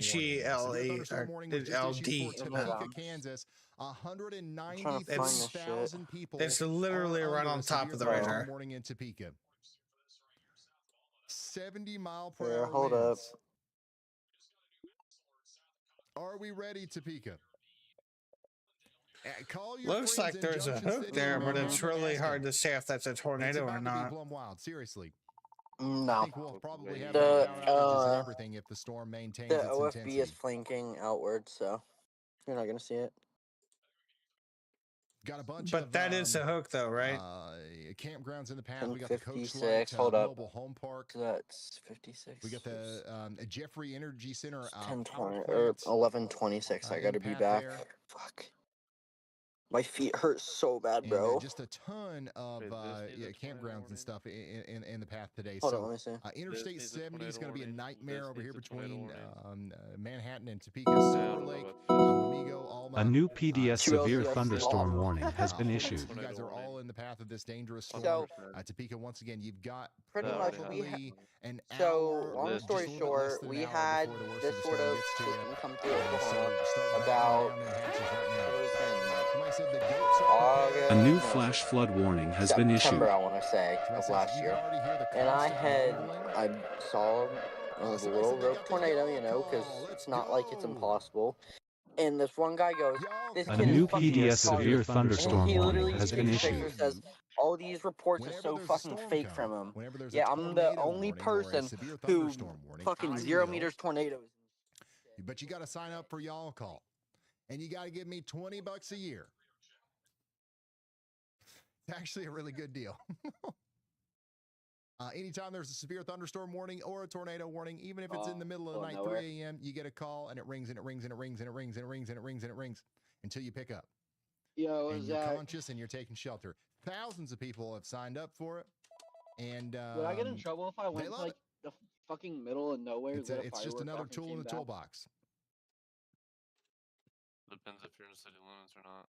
thunderstorm warning was just issued LD. for Topeka, Kansas. 193,000 people. It's literally are right under on a top severe of the thunderstorm radar. warning in Topeka. 70 mile per Here, hour hold up. winds. Are we ready, Topeka? Call your Looks friends like in there's a Junction hook City there, and but Manhattan it's and really ask hard them. to say if that's a It's tornado about or to be not. plumb wild. Seriously. I No. think we'll probably have The, power outages and everything if the storm maintains The its OFB intensity. is flanking outward, so you're not gonna see it. Got a bunch But of that is a hook, though, right? campgrounds in the path. We got the Coach 1056. Light Hold up. Mobile Home Park. So that's 56. We got the Jeffrey Energy Center. 1020 power or plant, 1126. I in gotta the be path back. there. Fuck. My feet hurt so bad, And bro. just a ton of Wait, this needs a tornado campgrounds and warning? stuff in the path today. Hold so on, let me see. Interstate This needs a 70 is going to be a tornado nightmare warning. over here This needs a tornado between Manhattan and Topeka, I Silver don't know Lake, about Wamego, Alma. A new PDS severe QLCS thunderstorm law. warning has been Holt. issued. You guys are all in the path of this dangerous storm. So- Topeka, once again, you've got Pretty That much already we happened. an So, hour, long just story a little bit less short, than we an hour had before the worst this of the sort storm of gets to you. system come through So Oklahoma start battening about down them hatches right now. it Somebody said the goats are prepared. A new no, flash flood warning has been issued. September, I want to say, Somebody of says last you can year. already hear the And I constant rumbling. saw it was a Somebody little said they rogue got the tornado, y'all you know, because call. Let's it's not like it's go. impossible. And this one guy goes, Y'all this A kid call. is new fucking PDS retarded. severe And thunderstorm he warning literally has been takes a picture issued. and says, all these reports are Whenever so there's a fucking storm fake coming, from him. whenever there's a Yeah, I'm the tornado only warning or a person severe who thunderstorm warning, fucking I 0 will. meters tornadoes. But you got to sign up for y'all call, and you got to give me $20 a year. It's actually a really good deal. Anytime there's a severe thunderstorm warning or a tornado warning, even if it's in the middle of the night, 3 a.m., you get a call and it rings and it rings and it rings and it rings and it rings and it rings and it rings until you pick up. Yo, And you're conscious and you're taking shelter. Thousands of people have signed up for it. And would I get in trouble if I they went to love like it. the fucking middle of nowhere? It's, lit a it's just firework another off and tool in came the back? toolbox. Depends if you're in city limits or not.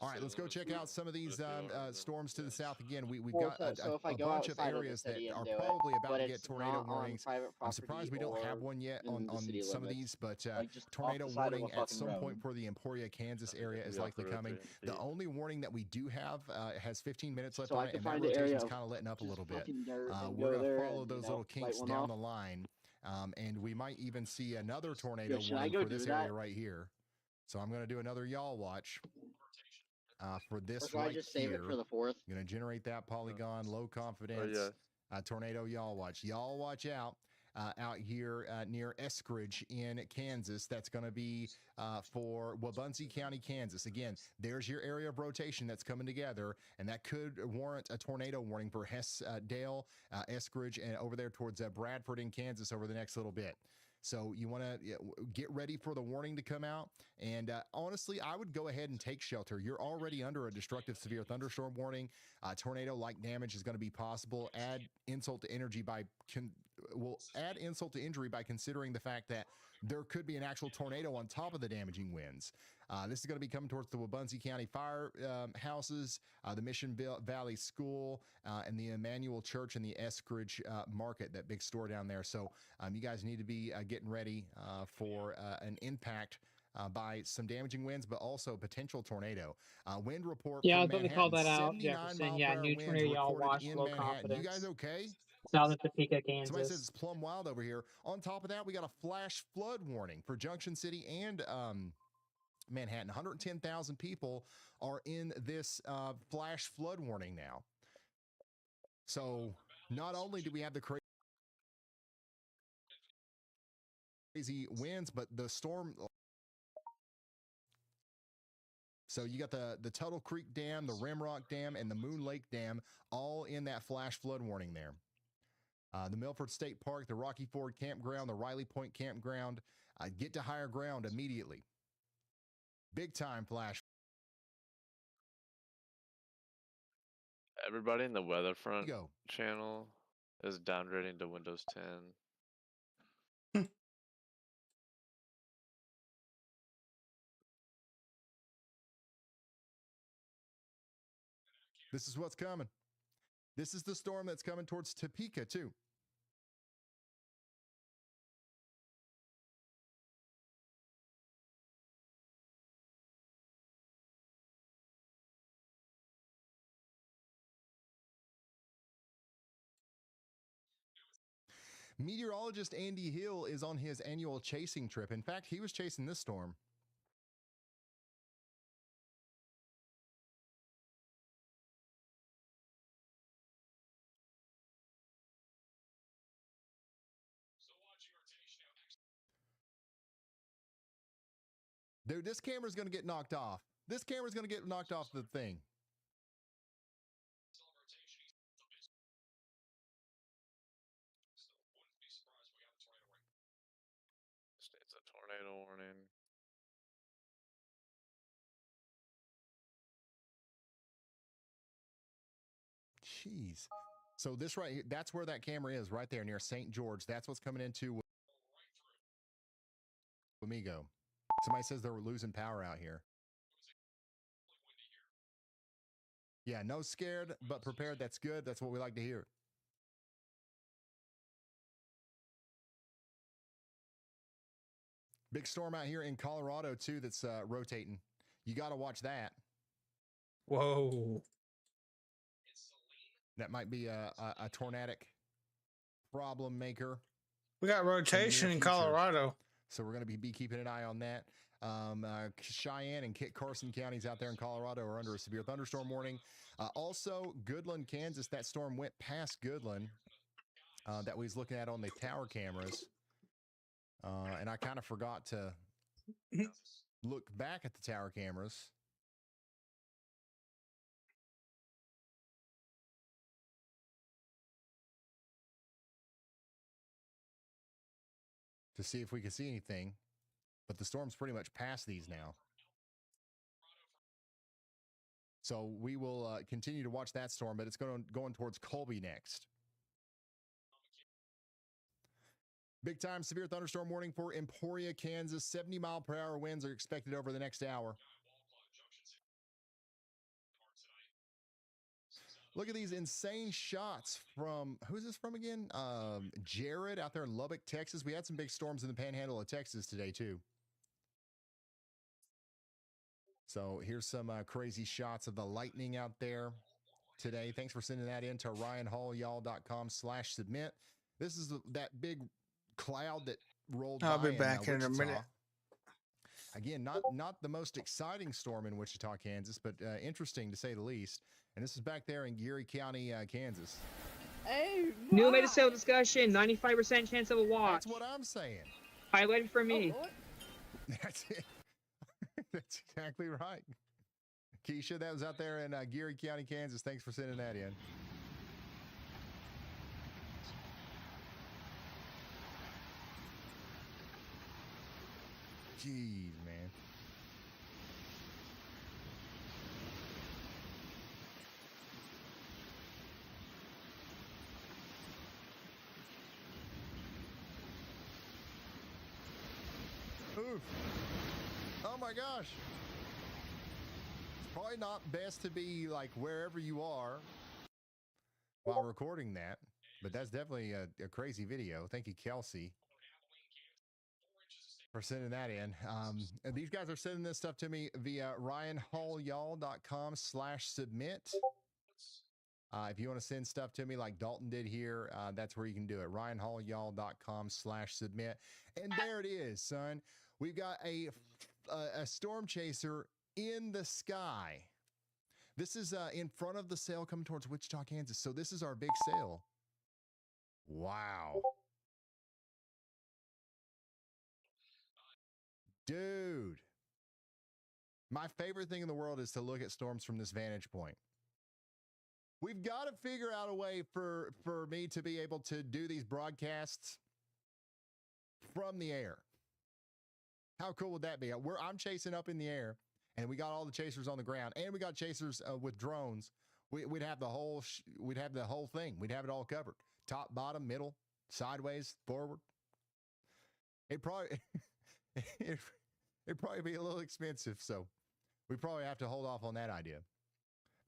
All right, let's go check out some of these storms to the south again. We've Well, got so if I a go bunch of outside of the areas that city and are do it, probably about but to get it's tornado not on warnings. private I'm surprised we property don't have or one yet in on the city some of limits, these, but like just off tornado the side of a warning at fucking some road. point for the Emporia, Kansas area is Yeah, likely for coming. rotating The feet. only warning that we do have has 15 minutes left So I on it, can and that find an area rotation's of kind of letting up a just little bit. fucking dirt and We're go going there to follow and, those you little know, kinks light one down off. the line, and we might even see another tornado should I warning go for do this that? area right here. So I'm going to do another y'all watch for Or this should I right just save here. it for the 4th? I'm going to generate that polygon, low confidence, yeah. tornado y'all watch. Y'all watch out here near Eskridge in Kansas. That's going to be for Wabaunsee County, Kansas. Again, there's your area of rotation that's coming together, and that could warrant a tornado warning for Hess, Dale, Eskridge, and over there towards Bradford in Kansas over the next little bit. So you want to get ready for the warning to come out. And honestly, I would go ahead and take shelter. You're already under a destructive severe thunderstorm warning. Tornado-like damage is going to be possible. Add insult to injury by considering the fact that there could be an actual tornado on top of the damaging winds. This is going to be coming towards the Wabaunsee County fire houses, the Mission Valley School, and the Emmanuel Church and the Eskridge Market, that big store down there. So you guys need to be getting ready for an impact by some damaging winds, but also potential tornado. Wind report. Yeah, I from was about to call that out, 79 Jefferson. mile Yeah, per hour new winds tornado y'all recorded watch, in low Manhattan. confidence. You guys okay? South of Topeka, Somebody says Kansas. it's plumb wild over here. On top of that, we got a flash flood warning for Junction City and Manhattan. 110,000 people are in this flash flood warning now. So not only do we have the crazy winds, but the storm. So you got the Tuttle Creek Dam, the Rimrock Dam, and the Moon Lake Dam all in that flash flood warning there. The Milford State Park, the Rocky Ford Campground, the Riley Point Campground. Get to higher ground immediately. Big time flash. Everybody in the Weatherfront Go. channel is downgrading to Windows 10. This is what's coming. This is the storm that's coming towards Topeka, too. Meteorologist Andy Hill is on his annual chasing trip. In fact, he was chasing this storm. Dude, this camera's going to get knocked off. This camera's going to get knocked off the thing. It's a tornado warning. Jeez. So this right here, that's where that camera is, right there near St. George. That's what's coming into Wamego. Somebody says they were losing power out here. Yeah, no scared, but prepared. That's good. That's what we like to hear. Big storm out here in Colorado, too, that's rotating. You got to watch that. Whoa. That might be a tornadic problem maker. We got rotation in future. Colorado. So we're going to be keeping an eye on that. Cheyenne and Kit Carson counties out there in Colorado are under a severe thunderstorm warning. Also, Goodland, Kansas, that storm went past Goodland that we was looking at on the tower cameras. And I kind of forgot to look back at the tower cameras. To see if we could see anything, but the storm's pretty much past these now. So we will continue to watch that storm, but it's going towards Colby next. Big time severe thunderstorm warning for Emporia, Kansas. 70-mile-per-hour winds are expected over the next hour. Look at these insane shots from, who's this from again? Jared out there in Lubbock, Texas. We had some big storms in the panhandle of Texas today, too. So here's some crazy shots of the lightning out there today. Thanks for sending that in to ryanhallyall.com/submit. This is that big cloud that rolled by. I'll be back in a minute. Again, not the most exciting storm in Wichita, Kansas, but interesting to say the least. And this is back there in Geary County, Kansas. Hey, new made a sale discussion. 95% chance of a watch. That's what I'm saying. Highlighted for me. Oh, that's it. That's exactly right. Keisha, that was out there in Geary County, Kansas. Thanks for sending that in. Jeez, man. Oof. Oh my gosh. It's probably not best to be like wherever you are while recording that, but that's definitely a crazy video. Thank you, Kelsey, for sending that in. And these guys are sending this stuff to me via ryanhallyall.com/submit. If you want to send stuff to me like Dalton did here, that's where you can do it. ryanhallyall.com/submit. And there it is, son. We've got a storm chaser in the sky. This is in front of the sail coming towards Wichita, Kansas. So this is our big sail. Wow. Dude. My favorite thing in the world is to look at storms from this vantage point. We've got to figure out a way for me to be able to do these broadcasts from the air. How cool would that be? I'm chasing up in the air, and we got all the chasers on the ground, and we got chasers with drones. We'd have the whole thing. We'd have it all covered: top, bottom, middle, sideways, forward. It'd probably it'd probably be a little expensive, so we probably have to hold off on that idea.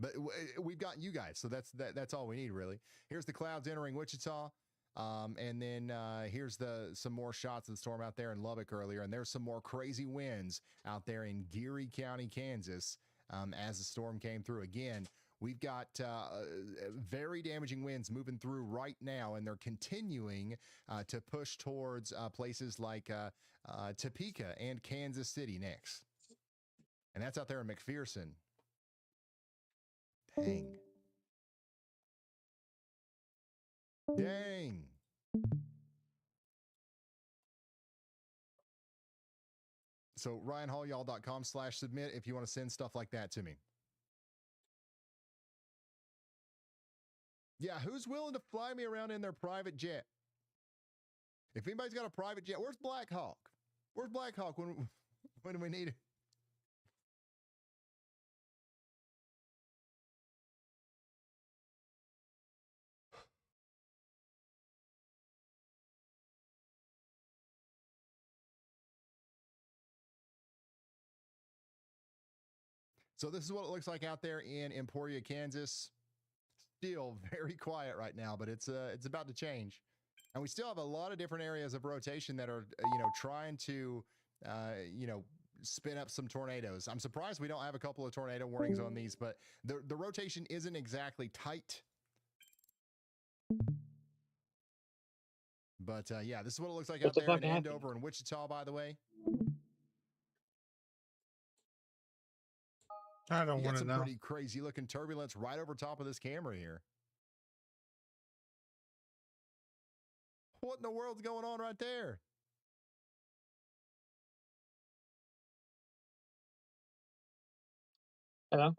But we've got you guys, so that's all we need, really. Here's the clouds entering Wichita. And then here's some more shots of the storm out there in Lubbock earlier, and there's some more crazy winds out there in Geary County, Kansas, as the storm came through. Again, we've got very damaging winds moving through right now, and they're continuing to push towards places like Topeka and Kansas City next. And that's out there in McPherson. Dang. Dang. So RyanHallYall.com/submit if you want to send stuff like that to me. Yeah, who's willing to fly me around in their private jet? If anybody's got a private jet, where's Black Hawk? Where's Black Hawk when we need it? So this is what it looks like out there in Emporia, Kansas. Still very quiet right now, but it's about to change. And we still have a lot of different areas of rotation that are, trying to, spin up some tornadoes. I'm surprised we don't have a couple of tornado warnings on these, but the rotation isn't exactly tight. But yeah, this is what it looks like out there in Andover and Wichita, by the way. I don't want to know. Pretty crazy looking turbulence right over top of this camera here. What in the world's going on right there? Hello?